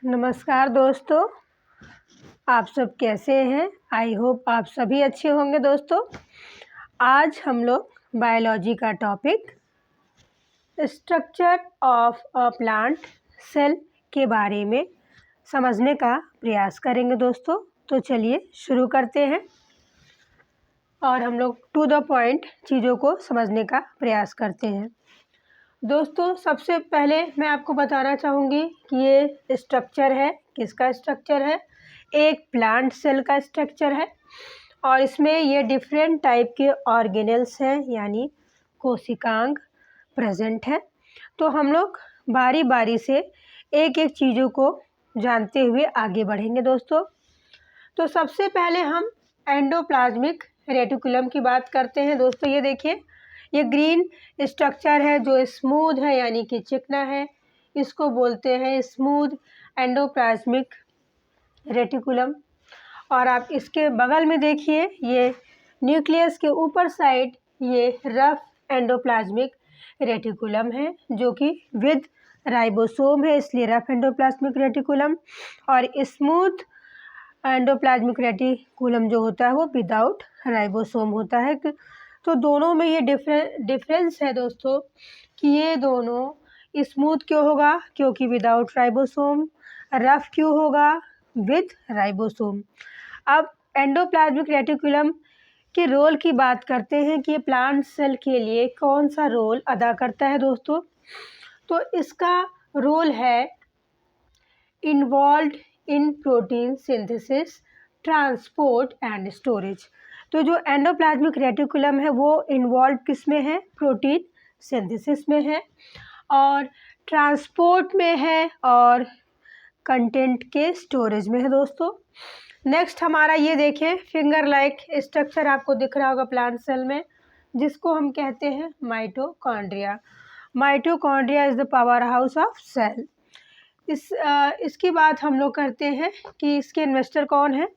नमस्कार दोस्तों, आप सब कैसे हैं? आई होप आप सभी अच्छे होंगे दोस्तों। आज हम लोग बायोलॉजी का topic structure of a plant cell के बारे में समझने का प्रयास करेंगे दोस्तों। तो चलिए शुरू करते हैं और हम लोग टू द पॉइंट चीज़ों को समझने का प्रयास करते हैं। दोस्तों, सबसे पहले मैं आपको बताना चाहूँगी कि ये स्ट्रक्चर है, किसका स्ट्रक्चर है? एक प्लांट सेल का स्ट्रक्चर है और इसमें ये डिफरेंट टाइप के ऑर्गेनेल्स हैं, यानी कोशिकांग प्रेजेंट है। तो हम लोग बारी बारी से एक एक चीज़ों को जानते हुए आगे बढ़ेंगे दोस्तों। तो सबसे पहले हम एंडोप्लाज्मिक रेटिकुलम की बात करते हैं दोस्तों। ये देखिए, ये ग्रीन स्ट्रक्चर है जो स्मूथ है, यानी कि चिकना है। इसको बोलते हैं स्मूथ एंडोप्लाज्मिक रेटिकुलम। और आप इसके बगल में देखिए, ये न्यूक्लियस के ऊपर साइड ये रफ एंडोप्लाज्मिक रेटिकुलम है, जो कि विद राइबोसोम है, इसलिए रफ एंडोप्लाज्मिक रेटिकुलम। और स्मूथ एंडोप्लाज्मिक रेटिकुलम जो होता है वो विदाउट राइबोसोम होता है। तो दोनों में ये डिफरेंस है दोस्तों कि ये दोनों स्मूथ क्यों होगा, क्योंकि विदाउट राइबोसोम। रफ क्यों होगा, विद राइबोसोम। अब एंडोप्लाज्मिक रेटिकुलम के रोल की बात करते हैं कि ये प्लांट सेल के लिए कौन सा रोल अदा करता है दोस्तों। तो इसका रोल है involve in protein synthesis, transport and storage. तो जो एंडोप्लाज्मिक रेटिकुलम है वो इन्वॉल्व किस में है? प्रोटीन सिंथेसिस में है और ट्रांसपोर्ट में है और कंटेंट के स्टोरेज में है दोस्तों। नेक्स्ट हमारा ये देखें, फिंगर लाइक स्ट्रक्चर आपको दिख रहा होगा प्लांट सेल में, जिसको हम कहते हैं mitochondria. Mitochondria is the power house of cell. इसकी बात हम लोग करते हैं कि इसके इन्वेस्टर कौन है।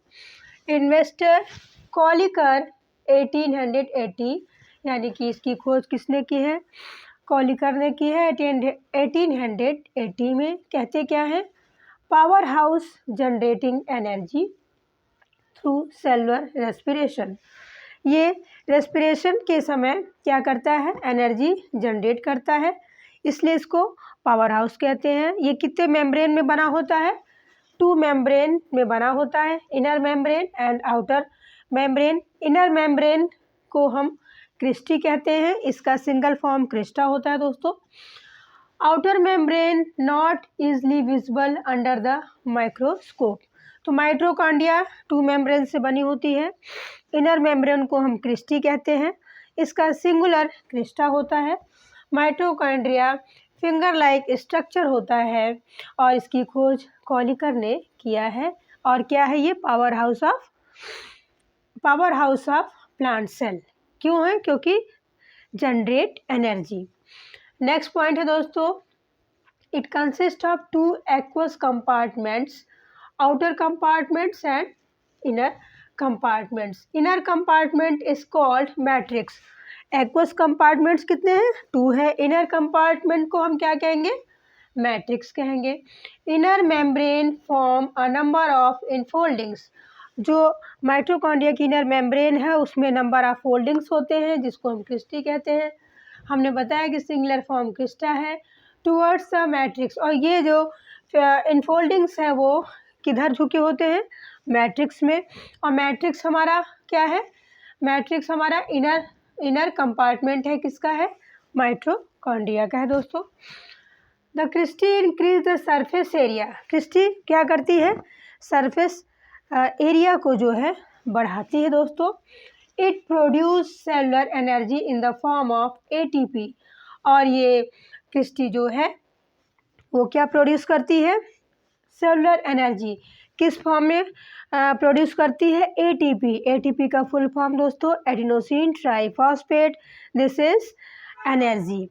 इन्वेस्टर कॉलिकर 1880, यानी कि इसकी खोज किसने की है? कॉलिकर ने की है 1880 में। कहते क्या है? Power house generating energy through cellular respiration. ये रेस्पिरेशन के समय क्या करता है? एनर्जी जनरेट करता है, इसलिए इसको पावर हाउस कहते हैं। ये कितने मेम्ब्रेन में बना होता है? 2 मेम्ब्रेन में बना होता है, inner membrane and outer membrane. Inner membrane को हम क्रिस्टी कहते हैं, इसका सिंगल फॉर्म क्रिस्टा होता है दोस्तों। Outer membrane not easily visible under the microscope. तो माइटोकॉन्ड्रिया 2 मेम्ब्रेन से बनी होती है। इनर मेम्ब्रेन को हम क्रिस्टी कहते हैं, इसका सिंगुलर क्रिस्टा होता है। माइटोकॉन्ड्रिया फिंगर लाइक स्ट्रक्चर होता है और इसकी खोज कॉलिकर ने किया है। और क्या है ये? Power house of plant cell. क्यों है? क्योंकि जनरेट एनर्जी। नेक्स्ट पॉइंट है दोस्तों, it consist of 2 aqueous compartments, outer compartments and inner compartments. Inner compartment is called matrix. Aqueous compartments कितने हैं? 2 है। इनर कंपार्टमेंट को हम क्या कहेंगे? मैट्रिक्स कहेंगे। Inner membrane form a number of infoldings. जो माइटोकॉन्ड्रिया की इनर मेम्ब्रेन है उसमें नंबर ऑफ फोल्डिंग्स होते हैं, जिसको हम क्रिस्टी कहते हैं। हमने बताया कि सिंगुलर फॉर्म क्रिस्टा है टुवर्ड्स द मैट्रिक्स। और ये जो इनफोल्डिंग्स है वो किधर झुके होते हैं? मैट्रिक्स में। और मैट्रिक्स हमारा क्या है? मैट्रिक्स हमारा इनर कंपार्टमेंट है। किसका है? माइटोकॉन्ड्रिया का है दोस्तों। The cristae increase the surface area. Cristae क्या करती है? सरफेस एरिया को जो है बढ़ाती है दोस्तों। It produce cellular energy in the form of ATP। और ये क्रिस्टी जो है वो क्या प्रोड्यूस करती है? Cellular energy. किस फॉर्म में प्रोड्यूस करती है? ATP। ATP का फुल फॉर्म दोस्तों adenosine triphosphate. This is energy.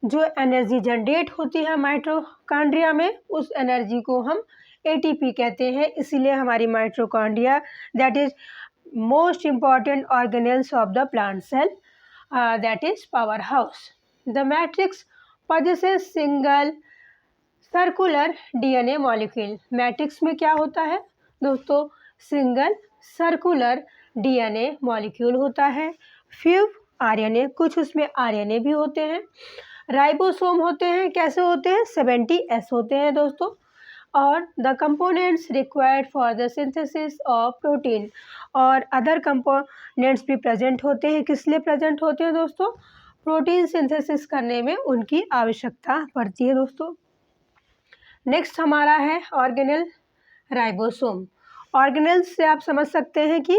जो एनर्जी जनरेट होती है माइटोकॉन्ड्रिया में, उस एनर्जी को हम ATP कहते हैं। इसीलिए हमारी mitochondria that is most important organelles of the plant cell, that is power house. The matrix possesses single circular DNA molecule. Matrix में क्या होता है दोस्तों? सिंगल सर्कुलर डीएनए मॉलिक्यूल होता है। फ्यू आरएनए, कुछ उसमें आरएनए भी होते हैं। राइबोसोम होते हैं, कैसे होते हैं? 70S होते हैं दोस्तों। और the components required for the synthesis of protein, और अदर कंपोनेंट्स भी प्रेजेंट होते हैं। किस लिए प्रेजेंट होते हैं दोस्तों? प्रोटीन सिंथेसिस करने में उनकी आवश्यकता पड़ती है दोस्तों। नेक्स्ट हमारा है ऑर्गेनेल राइबोसोम। ऑर्गेनेल्स से आप समझ सकते हैं कि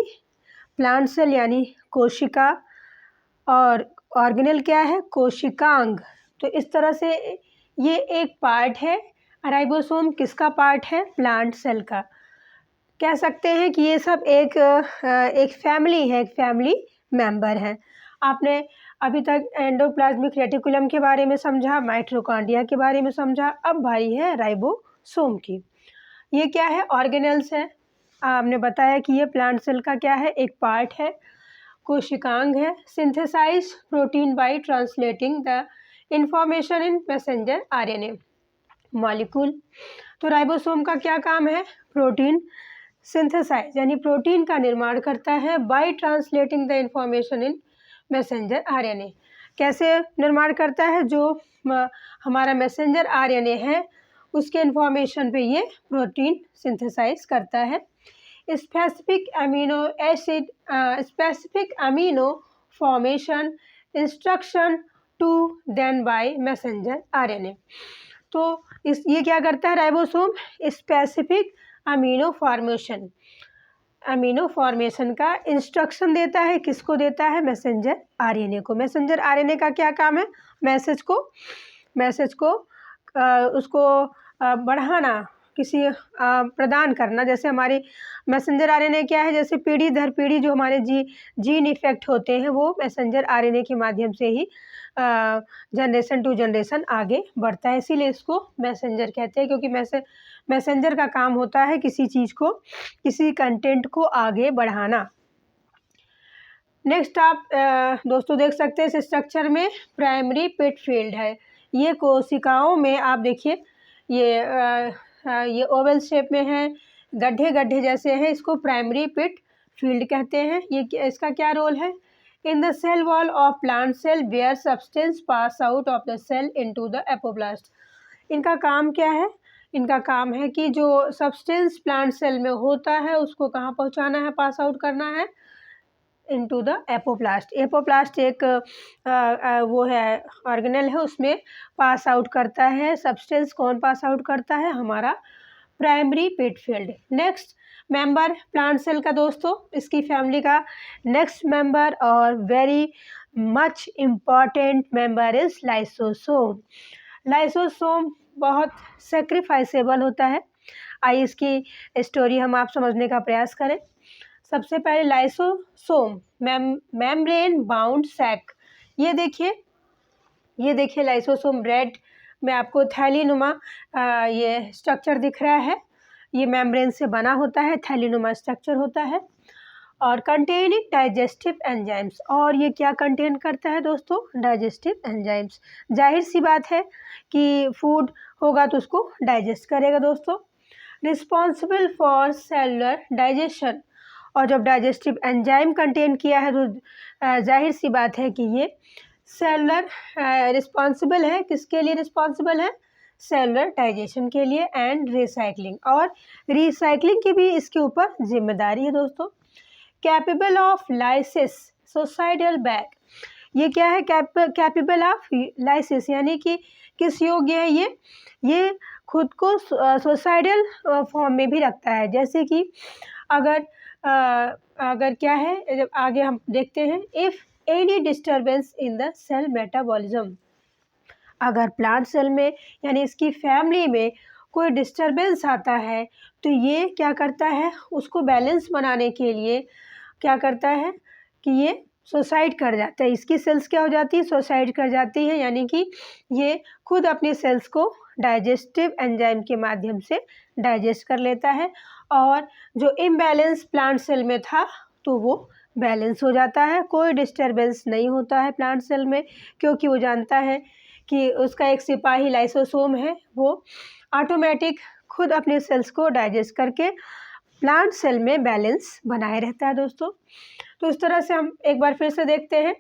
प्लांट सेल यानी कोशिका, और ऑर्गेनेल क्या है? कोशिकांग। तो इस तरह से ये एक पार्ट है। राइबोसोम किसका पार्ट है? प्लांट सेल का। कह सकते हैं कि ये सब एक फैमिली है, एक फैमिली मेंबर है। आपने अभी तक एंडोप्लाज्मिक रेटिकुलम के बारे में समझा, माइटोकॉन्ड्रिया के बारे में समझा, अब बारी है राइबोसोम की। ये क्या है? ऑर्गेनेल्स है। आपने बताया कि ये प्लांट सेल का क्या है? एक पार्ट है, कोशिकांग है। Synthesize protein by translating the information in messenger RNA molecule. तो राइबोसोम का क्या काम है? प्रोटीन सिंथेसाइज यानी प्रोटीन का निर्माण करता है, by translating the information in messenger RNA. कैसे निर्माण करता है? जो हमारा मैसेंजर आरएनए है उसके इंफॉर्मेशन पे ये प्रोटीन सिंथेसाइज करता है। Specific amino formation instruction to then by messenger RNA. तो ये क्या करता है राइबोसोम? स्पेसिफिक अमीनो फॉर्मेशन का इंस्ट्रक्शन देता है। किसको देता है? मैसेंजर आरएनए को। मैसेंजर आरएनए का क्या काम है? मैसेज को उसको बढ़ाना, किसी प्रदान करना। जैसे हमारे मैसेंजर आरएनए क्या है? जैसे पीढ़ी दर पीढ़ी जो हमारे जीन इफेक्ट होते हैं वो मैसेंजर आरएनए के माध्यम से ही जनरेशन टू जनरेशन आगे बढ़ता है, इसीलिए इसको मैसेंजर कहते हैं, क्योंकि मैसेंजर का काम होता है किसी चीज़ को, किसी कंटेंट को आगे बढ़ाना। नेक्स्ट आप दोस्तों देख सकते हैं इस स्ट्रक्चर में प्राइमरी पिट फील्ड है। ये कोशिकाओं में आप देखिए ये ओवल शेप में है, गड्ढे गड्ढे जैसे हैं, इसको प्राइमरी पिट फील्ड कहते हैं। ये इसका क्या रोल है? In the cell wall of plant cell where substance pass out of the cell into the apoplast. इनका काम क्या है? इनका काम है कि जो सब्सटेंस प्लांट सेल में होता है उसको कहाँ पहुँचाना है, पास आउट करना है? Into the apoplast. एपोप्लास्ट एक वो है ऑर्गेनेल है, उसमें पास आउट करता है सब्सटेंस। कौन पास आउट करता है? हमारा primary pit field. Next member plant cell का दोस्तों, इसकी फैमिली का नेक्स्ट मेंबर और very much important member is lysosome. Lysosome बहुत सेक्रीफाइसेबल होता है। आइए इसकी स्टोरी हम आप समझने का प्रयास करें। सबसे पहले लाइसोसोम मेम्ब्रेन बाउंड सैक। ये देखिए लाइसोसोम रेड में आपको थैलीनुमा ये स्ट्रक्चर दिख रहा है। ये मेम्ब्रेन से बना होता है, थैलीनुमा स्ट्रक्चर होता है, और कंटेनिंग डाइजेस्टिव एंजाइम्स। और ये क्या कंटेन करता है दोस्तों? Digestive enzymes. जाहिर सी बात है कि फूड होगा तो उसको डाइजेस्ट करेगा दोस्तों। रिस्पॉन्सिबल फॉर सेलुलर डाइजेशन, और जब डाइजेस्टिव एंजाइम कंटेन किया है तो जाहिर सी बात है कि ये सेलुलर रिस्पॉन्सिबल है। किसके लिए रिस्पॉन्सिबल है? सेलुलर डाइजेशन के लिए, एंड रिसाइकलिंग, और रिसाइकलिंग की भी इसके ऊपर जिम्मेदारी है दोस्तों। Capable of lysis suicidal bag. ये क्या है? कैपेबल ऑफ लाइसिस यानी कि किस योग्य है ये खुद को सोसाइडल फॉर्म में भी रखता है। जैसे कि अगर क्या है, जब आगे हम देखते हैं, if any disturbance in the cell metabolism, अगर प्लांट सेल में यानी इसकी फैमिली में कोई डिस्टर्बेंस आता है तो ये क्या करता है? उसको बैलेंस बनाने के लिए क्या करता है कि ये सुसाइड कर जाता है। इसकी सेल्स क्या हो जाती है? सुसाइड कर जाती है, यानी कि ये खुद अपनी सेल्स को डाइजेस्टिव एंजाइम के माध्यम से डाइजेस्ट कर लेता है, और जो इम्बैलेंस प्लांट सेल में था तो वो बैलेंस हो जाता है। कोई डिस्टर्बेंस नहीं होता है प्लांट सेल में, क्योंकि वो जानता है कि उसका एक सिपाही लाइसोसोम है, वो ऑटोमेटिक खुद अपने सेल्स को डाइजेस्ट करके प्लांट सेल में बैलेंस बनाए रहता है दोस्तों। तो इस तरह से हम एक बार फिर से देखते हैं,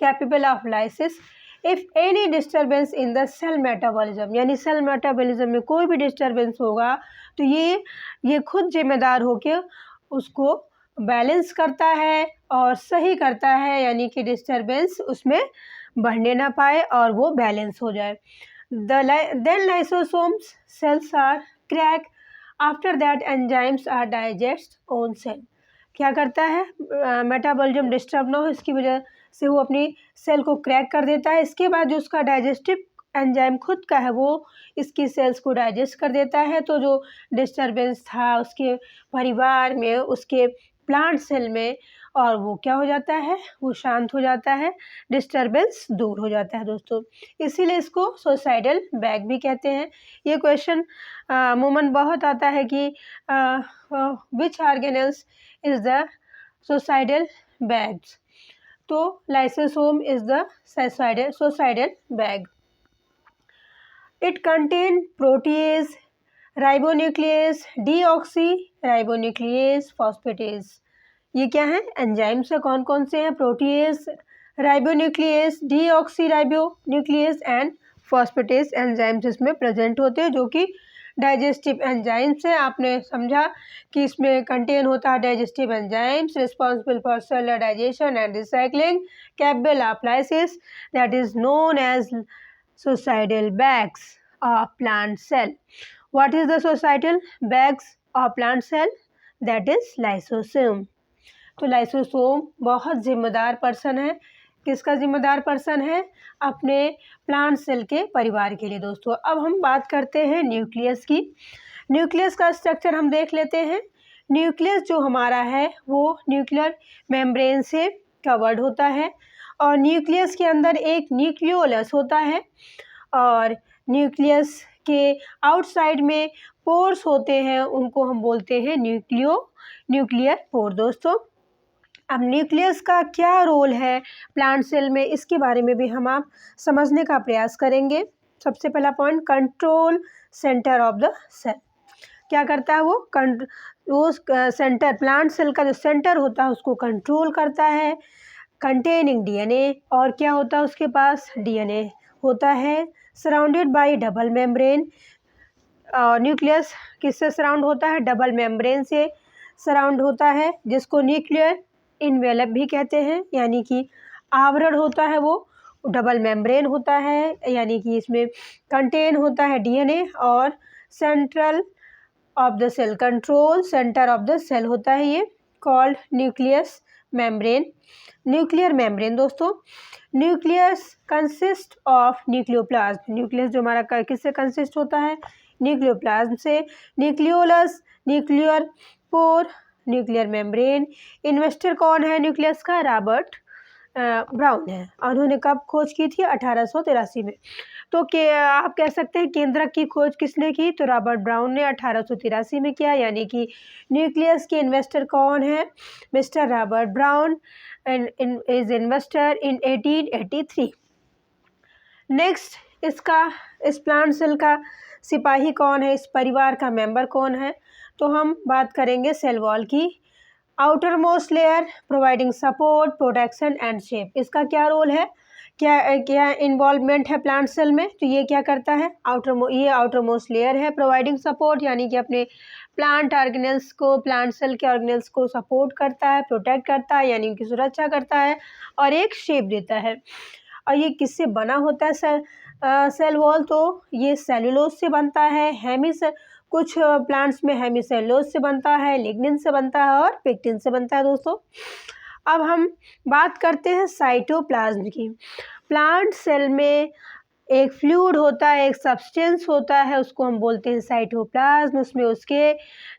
capable of lysis if any disturbance in the cell metabolism, यानी सेल मेटाबॉलिज्म में कोई भी डिस्टर्बेंस होगा तो ये खुद जिम्मेदार होके उसको बैलेंस करता है और सही करता है, यानी कि डिस्टर्बेंस उसमें बढ़ने ना पाए और वो बैलेंस हो जाए। Then lysosomes cells are crack. After that enzymes are digest own cell. क्या करता है, मेटाबॉलिज्म डिस्टर्ब ना हो इसकी वजह से वो अपनी सेल को क्रैक कर देता है। इसके बाद जो उसका डाइजेस्टिव एंजाइम खुद का है वो इसकी सेल्स को डाइजेस्ट कर देता है। तो जो डिस्टर्बेंस था उसके परिवार में, उसके प्लांट सेल में, और वो क्या हो जाता है, वो शांत हो जाता है, डिस्टर्बेंस दूर हो जाता है दोस्तों। इसीलिए इसको सुसाइडल बैग भी कहते हैं। ये क्वेश्चन अमूमन बहुत आता है कि which organelles is the suicidal bags. तो lysosome is the suicidal bag. It contain protease, ribonuclease, deoxyribonuclease, phosphatase. ये क्या है, एंजाइम्स है। कौन कौन से हैं, protease, ribonuclease, deoxyribonuclease and phosphatase enzymes इसमें प्रेजेंट होते हैं, जो कि डाइजेस्टिव एंजाइम्स है। आपने समझा कि इसमें कंटेन होता है digestive enzymes responsible for cellular digestion and recycling, capable of lysis, that is known as suicidal bags of plant cell. What is the suicidal bags of plant cell? That is lysosome. तो lysosome बहुत जिम्मेदार person है। किसका जिम्मेदार person है, अपने plant cell के परिवार के लिए दोस्तों। अब हम बात करते हैं न्यूक्लियस की। न्यूक्लियस का स्ट्रक्चर हम देख लेते हैं। न्यूक्लियस जो हमारा है वो न्यूक्लियर मेम्ब्रेन से कवर्ड होता है और न्यूक्लियस के अंदर एक न्यूक्लियोलस होता है और न्यूक्लियस के आउटसाइड में पोर्स होते हैं, उनको हम बोलते हैं न्यूक्लियर पोर दोस्तों। अब न्यूक्लियस का क्या रोल है प्लांट सेल में, इसके बारे में भी हम आप समझने का प्रयास करेंगे। सबसे पहला point, control centre of the cell. क्या करता है वो सेंटर, प्लांट सेल का जो सेंटर होता है उसको कंट्रोल करता है। कंटेनिंग डीएनए, और क्या होता है उसके पास, डीएनए होता है। Surrounded by double membrane, nucleus किससे सराउंड होता है, डबल मेम्ब्रेन से सराउंड होता है, जिसको न्यूक्लियर इनवेलप भी कहते हैं, यानी कि आवरण होता है वो डबल मेम्ब्रेन होता है, यानी कि इसमें कंटेन होता है डीएनए। और central of the cell, control centre of the cell होता है ये, called nucleus membrane, nuclear membrane दोस्तों। Nucleus consist of nucleoplasm, nucleus जो हमारा किससे कंसिस्ट होता है, न्यूक्लियोप्लाज्म से। Nucleolus, nuclear pore, nuclear membrane. Investor कौन है न्यूक्लियस का, रॉबर्ट ब्राउन है। उन्होंने कब खोज की थी, 1883 में। तो आप कह सकते हैं केंद्रक की खोज किसने की, तो रॉबर्ट ब्राउन ने 1883 में किया, यानी कि न्यूक्लियस के इन्वेस्टर कौन है, mister Robert brown is investor in 1883। Next, इस प्लांट सेल का सिपाही कौन है, इस परिवार का मेंबर कौन है, तो हम बात करेंगे सेल वॉल की। Outer most layer providing support, protection and shape. इसका क्या रोल है, क्या इन्वॉल्वमेंट है प्लांट सेल में, तो ये क्या करता है, ये आउटर मोस्ट लेयर है, प्रोवाइडिंग सपोर्ट यानी कि अपने प्लांट ऑर्गेनेल्स को, प्लांट सेल के ऑर्गेनेल्स को सपोर्ट करता है, प्रोटेक्ट करता है, यानी उनकी सुरक्षा करता है और एक शेप देता है। और ये किससे बना होता है सेल वॉल, तो ये सेलुलोज से बनता है। कुछ प्लांट्स में हेमीसेलुलोज से बनता है, लिग्निन से बनता है और पेक्टिन से बनता है दोस्तों। अब हम बात करते हैं साइटोप्लाज्म की। प्लांट सेल में एक फ्लूइड होता है, एक सब्सटेंस होता है, उसको हम बोलते हैं साइटोप्लाज्म। उसमें उसके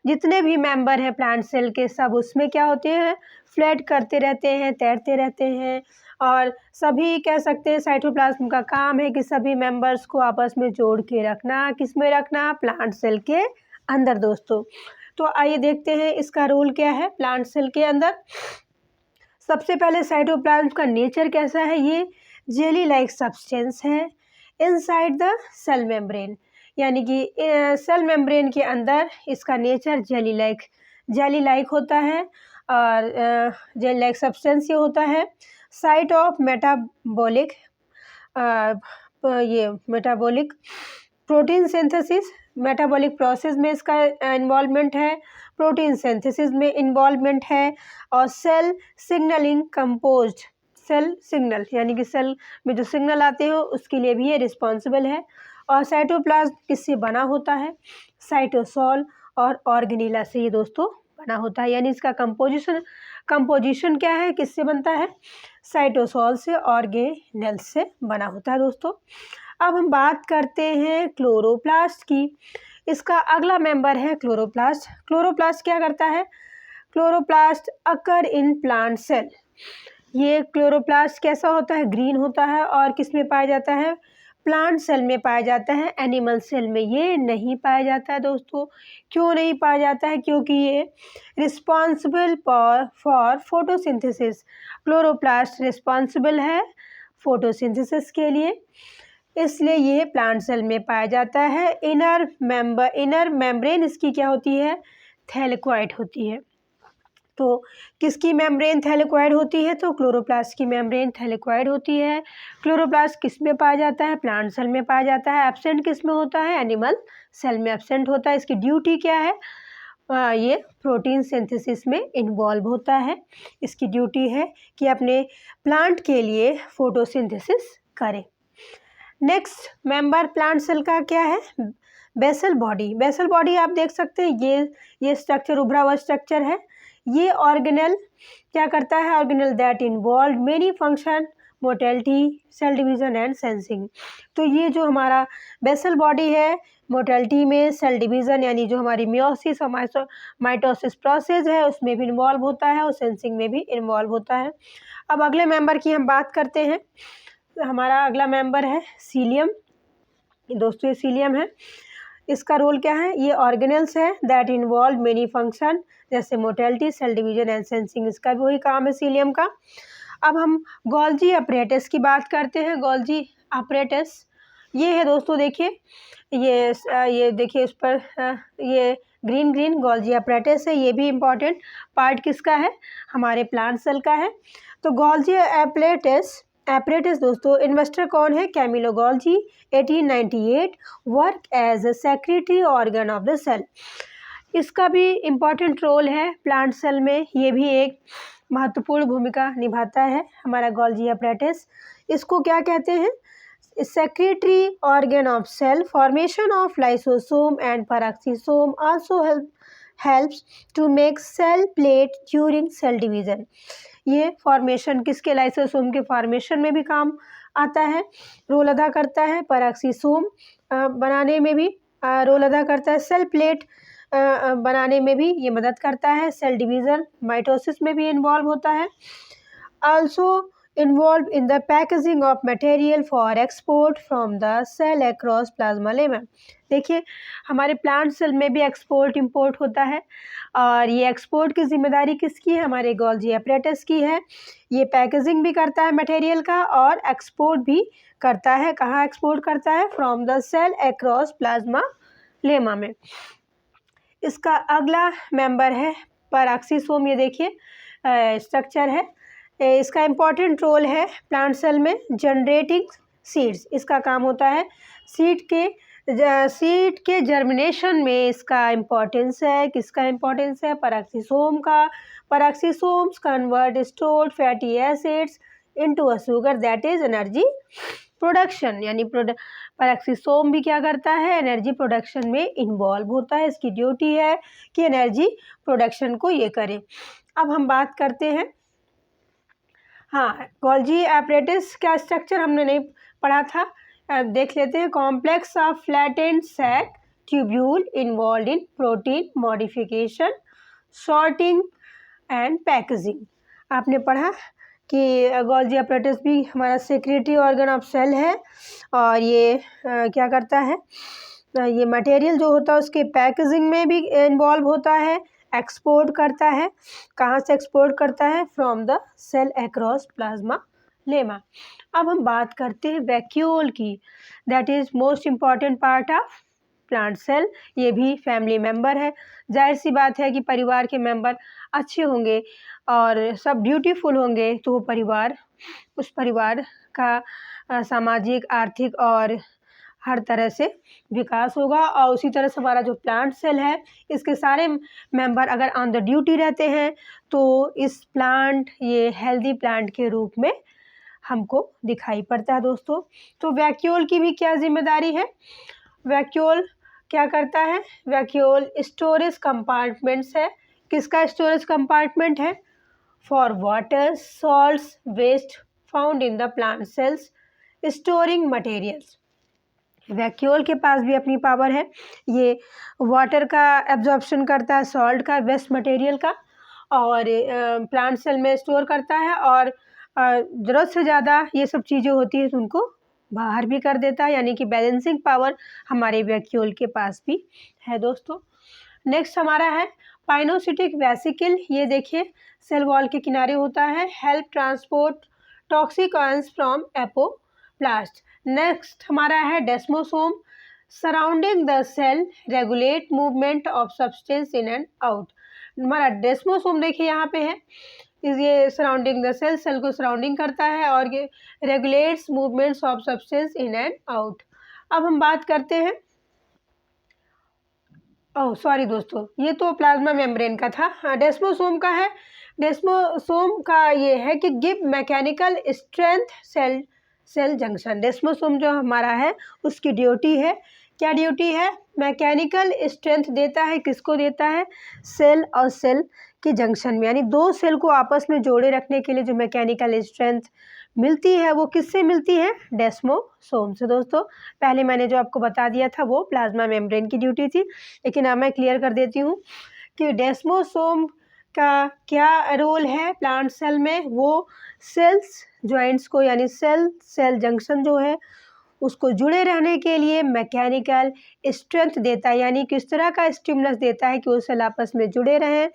जितने भी मेंबर हैं प्लांट सेल के, सब उसमें क्या होते हैं, फ्लैट करते रहते हैं, तैरते रहते हैं। और सभी कह सकते हैं साइटोप्लाज्म का काम है कि सभी मेंबर्स को आपस में जोड़ के रखना, किस में रखना, प्लांट सेल के अंदर दोस्तों। तो आइए देखते हैं इसका रोल क्या है प्लांट सेल के अंदर। सबसे पहले साइटोप्लाज्म का नेचर कैसा है, ये जेली लाइक सब्सटेंस है, इनसाइड द सेल मेम्ब्रेन, यानी कि सेल मेम्ब्रेन के अंदर इसका नेचर जेली लाइक होता है और जेली लाइक सब्सटेंस ये होता है। साइट ऑफ मेटाबॉलिक ये metabolic protein synthesis, metabolic process में इसका इन्वॉल्वमेंट है, प्रोटीन सिंथेसिस में इन्वॉल्वमेंट है, और cell signalling composed, cell signal यानी कि सेल में जो सिग्नल आते हैं उसके लिए भी ये रिस्पॉन्सिबल है। और साइटोप्लाज्म किससे बना होता है? साइटोसोल और ऑर्गेनेला से ये दोस्तों बना होता है, यानी इसका कंपोजिशन क्या है, किससे बनता है? साइटोसोल से, ऑर्गेनेल से बना होता है दोस्तों। अब हम बात करते हैं क्लोरोप्लास्ट की। इसका अगला मेंबर है क्लोरोप्लास्ट। क्लोरोप्लास्ट क्या करता है? Chloroplast occur in plant cell. ये क्लोरोप्लास्ट कैसा होता है? ग्रीन होता है। और किस में पाया जाता है? प्लांट सेल में पाया जाता है, एनिमल सेल में ये नहीं पाया जाता है दोस्तों। क्यों नहीं पाया जाता है? क्योंकि ये responsible for photosynthesis, chloroplast responsible है फोटोसिंथेसिस के लिए, इसलिए ये प्लांट सेल में पाया जाता है। इनर मेम्ब्रेन इसकी क्या होती है? थैलेकोइड होती है। तो किसकी मेम्ब्रेन थैलेकोइड होती है? तो क्लोरोप्लास्ट की मेम्ब्रेन थैलेकोइड होती है। क्लोरोप्लास्ट किस में पाया जाता है? प्लांट सेल में पाया जाता है। एब्सेंट किस में होता है? एनिमल सेल में एब्सेंट होता है। इसकी ड्यूटी क्या है? ये प्रोटीन सिंथेसिस में इन्वॉल्व होता है। इसकी ड्यूटी है कि अपने प्लांट के लिए फोटोसिंथेसिस करे। नेक्स्ट मेंबर प्लांट सेल का क्या है? Basal body. बेसल बॉडी आप देख सकते हैं, ये स्ट्रक्चर उभरा हुआ स्ट्रक्चर है। ये ऑर्गेनेल क्या करता है? Organelle that involve many function, motility, cell division and sensing. तो ये जो हमारा बेसल बॉडी है, मोटेलिटी में, सेल डिवीजन यानी जो हमारी मियोसिस और माइटोसिस प्रोसेस है उसमें भी इन्वॉल्व होता है, और सेंसिंग में भी इन्वॉल्व होता है। अब अगले मेंबर की हम बात करते हैं। हमारा अगला मेंबर है सीलियम। दोस्तों ये सीलियम है। इसका रोल क्या है? ये ऑर्गेनेल्स है दैट इन्वॉल्व मेनी फंक्शन, जैसे motility, cell division and sensing, इसका भी वही काम है सीलियम का। अब हम गोल्जी अपरेटस की बात करते हैं। गोल्जी अपरेटस ये है दोस्तों, देखिए ये देखिए उस पर ये ग्रीन गोल्जी अपरेटस है। ये भी इम्पॉर्टेंट पार्ट किसका है? हमारे प्लांट सेल का है। तो गोल्जी अपरेटस दोस्तों, इन्वेस्टर कौन है? Camillo Golgi, 1898, work as a secretory organ of the cell. इसका भी इम्पॉर्टेंट रोल है प्लांट सेल में, ये भी एक महत्वपूर्ण भूमिका निभाता है हमारा गोल्जी अपरेटस। इसको क्या कहते हैं? Secretory organ of cell, formation of lysosome and peroxisome also helps to make cell plate during cell division. ये फॉर्मेशन किसके? लाइसोसोम के फॉर्मेशन में भी काम आता है, रोल अदा करता है। पेरोक्सिसोम बनाने में भी रोल अदा करता है। सेल प्लेट बनाने में भी ये मदद करता है। सेल डिवीज़न, माइटोसिस में भी इन्वॉल्व होता है। Also involve in the packaging of material for export from the cell across plasmalemma. देखिए हमारे प्लांट सेल में भी एक्सपोर्ट इंपोर्ट होता है, और ये एक्सपोर्ट की जिम्मेदारी किसकी है? हमारे गोल्जी अपरेटस की है। ये पैकेजिंग भी करता है मटेरियल का, और एक्सपोर्ट भी करता है। कहाँ एक्सपोर्ट करता है? From the cell across plasmalemma में। इसका अगला मेंबर है पेरोक्सिसोम। ये देखिए स्ट्रक्चर है। इसका इम्पॉर्टेंट रोल है प्लांट सेल में, जनरेटिंग सीड्स इसका काम होता है। सीड के जर्मिनेशन में इसका इम्पोर्टेंस है। किसका इम्पोर्टेंस है? पेरोक्सिसोम का। Peroxisomes convert stored fatty acids into a sugar that is energy production, यानी पेरोक्सिसोम भी क्या करता है? एनर्जी प्रोडक्शन में इन्वॉल्व होता है। इसकी ड्यूटी है कि एनर्जी प्रोडक्शन को ये करे। अब हम बात करते हैं, हाँ, गोल्जी अपरेटस का स्ट्रक्चर हमने नहीं पढ़ा था, अब देख लेते हैं। Complex of flattened sac tubule involve in protein modification, sorting and packaging. आपने पढ़ा कि गोल्जी अपरेटस भी हमारा सेक्रेटरी ऑर्गन ऑफ सेल है, और ये क्या करता है? ये मटेरियल जो होता है उसके पैकेजिंग में भी इन्वॉल्व होता है, एक्सपोर्ट करता है। कहाँ से एक्सपोर्ट करता है? From the cell across plasmalemma. अब हम बात करते हैं वैक्यूल की, that is most important part of plant cell. ये भी फैमिली मेंबर है। जाहिर सी बात है कि परिवार के मेंबर अच्छे होंगे और सब ब्यूटीफुल होंगे तो वो परिवार, उस परिवार का सामाजिक, आर्थिक और हर तरह से विकास होगा। और उसी तरह से हमारा जो प्लांट सेल है, इसके सारे मेंबर अगर ऑन द ड्यूटी रहते हैं तो इस प्लांट, ये हेल्दी प्लांट के रूप में हमको दिखाई पड़ता है दोस्तों। तो वैक्यूल की भी क्या जिम्मेदारी है? वैक्यूल क्या करता है? वैक्यूल स्टोरेज कंपार्टमेंट्स है। किसका स्टोरेज कंपार्टमेंट है? For water, salts, waste found in the plant cells, storing materials. Vacuole के पास भी अपनी पावर है। ये वाटर का एब्जॉर्प्शन करता है, सॉल्ट का, वेस्ट मटेरियल का, और प्लांट सेल में स्टोर करता है, और ज़रूरत से ज़्यादा ये सब चीज़ें होती हैं तो उनको बाहर भी कर देता है, यानी कि बैलेंसिंग पावर हमारे वैक्यूल के पास भी है दोस्तों। नेक्स्ट हमारा है पाइनोसिटिक वेसिकल। ये देखिए सेल वॉल के किनारे होता है। Help transport toxic ions from apoplast. Next हमारा है desmosome. Surrounding the cell regulate movement of substance in and out. हमारा डेस्मोसोम देखिए यहाँ पे है, ये सराउंडिंग द सेल, सेल को सराउंडिंग करता है और ये regulates movements of substance in and out. अब हम बात करते हैं, ओह सॉरी दोस्तों, ये तो प्लाज्मा मेम्ब्रेन का था। हाँ, डेस्मोसोम का है। डेस्मोसोम का ये है कि give mechanical strength cell junction. Desmosome जो हमारा है उसकी ड्यूटी है, क्या ड्यूटी है? मैकेनिकल स्ट्रेंथ देता है। किसको देता है? सेल और सेल के जंक्शन में, यानी दो सेल को आपस में जोड़े रखने के लिए जो मैकेनिकल स्ट्रेंथ मिलती है वो किससे मिलती है? डेस्मोसोम से दोस्तों। पहले मैंने जो आपको बता दिया था वो प्लाज्मा मेम्ब्रेन की ड्यूटी थी, लेकिन अब मैं क्लियर कर देती हूँ कि डेस्मोसोम का क्या रोल है प्लांट सेल में। वो सेल्स जॉइंट्स को, यानी सेल सेल जंक्शन जो है उसको जुड़े रहने के लिए मैकेनिकल स्ट्रेंथ देता है, यानी किस तरह का स्टिमुलस देता है कि वो सेल आपस में जुड़े रहें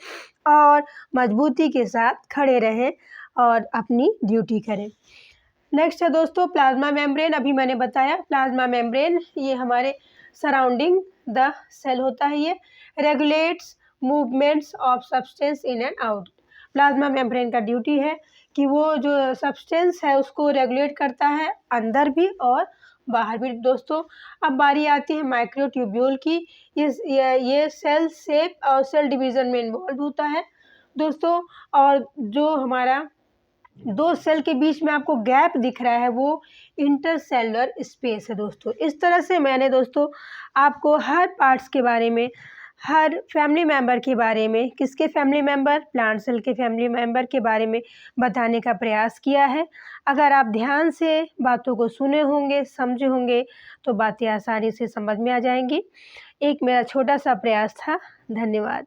और मजबूती के साथ खड़े रहें और अपनी ड्यूटी करें। नेक्स्ट है दोस्तों प्लाज्मा मेम्ब्रेन। अभी मैंने बताया प्लाज्मा मेम्ब्रेन ये हमारे सराउंडिंग द सेल होता है। ये regulates movements of substance in and out. Plasma membrane का ड्यूटी है कि वो जो सब्सटेंस है उसको रेगुलेट करता है अंदर भी और बाहर भी दोस्तों। अब बारी आती है माइक्रोट्यूब्यूल की। ये सेल शेप और सेल डिवीज़न में इन्वॉल्व होता है दोस्तों। और जो हमारा दो सेल के बीच में आपको गैप दिख रहा है वो इंटरसेलुलर स्पेस है दोस्तों। इस तरह से मैंने दोस्तों आपको हर पार्ट्स के बारे में, हर फैमिली मेंबर के बारे में, किसके फैमिली मेंबर? प्लांट सेल के फैमिली मेंबर के बारे में बताने का प्रयास किया है। अगर आप ध्यान से बातों को सुने होंगे, समझे होंगे तो बातें आसानी से समझ में आ जाएंगी। एक मेरा छोटा सा प्रयास था। धन्यवाद।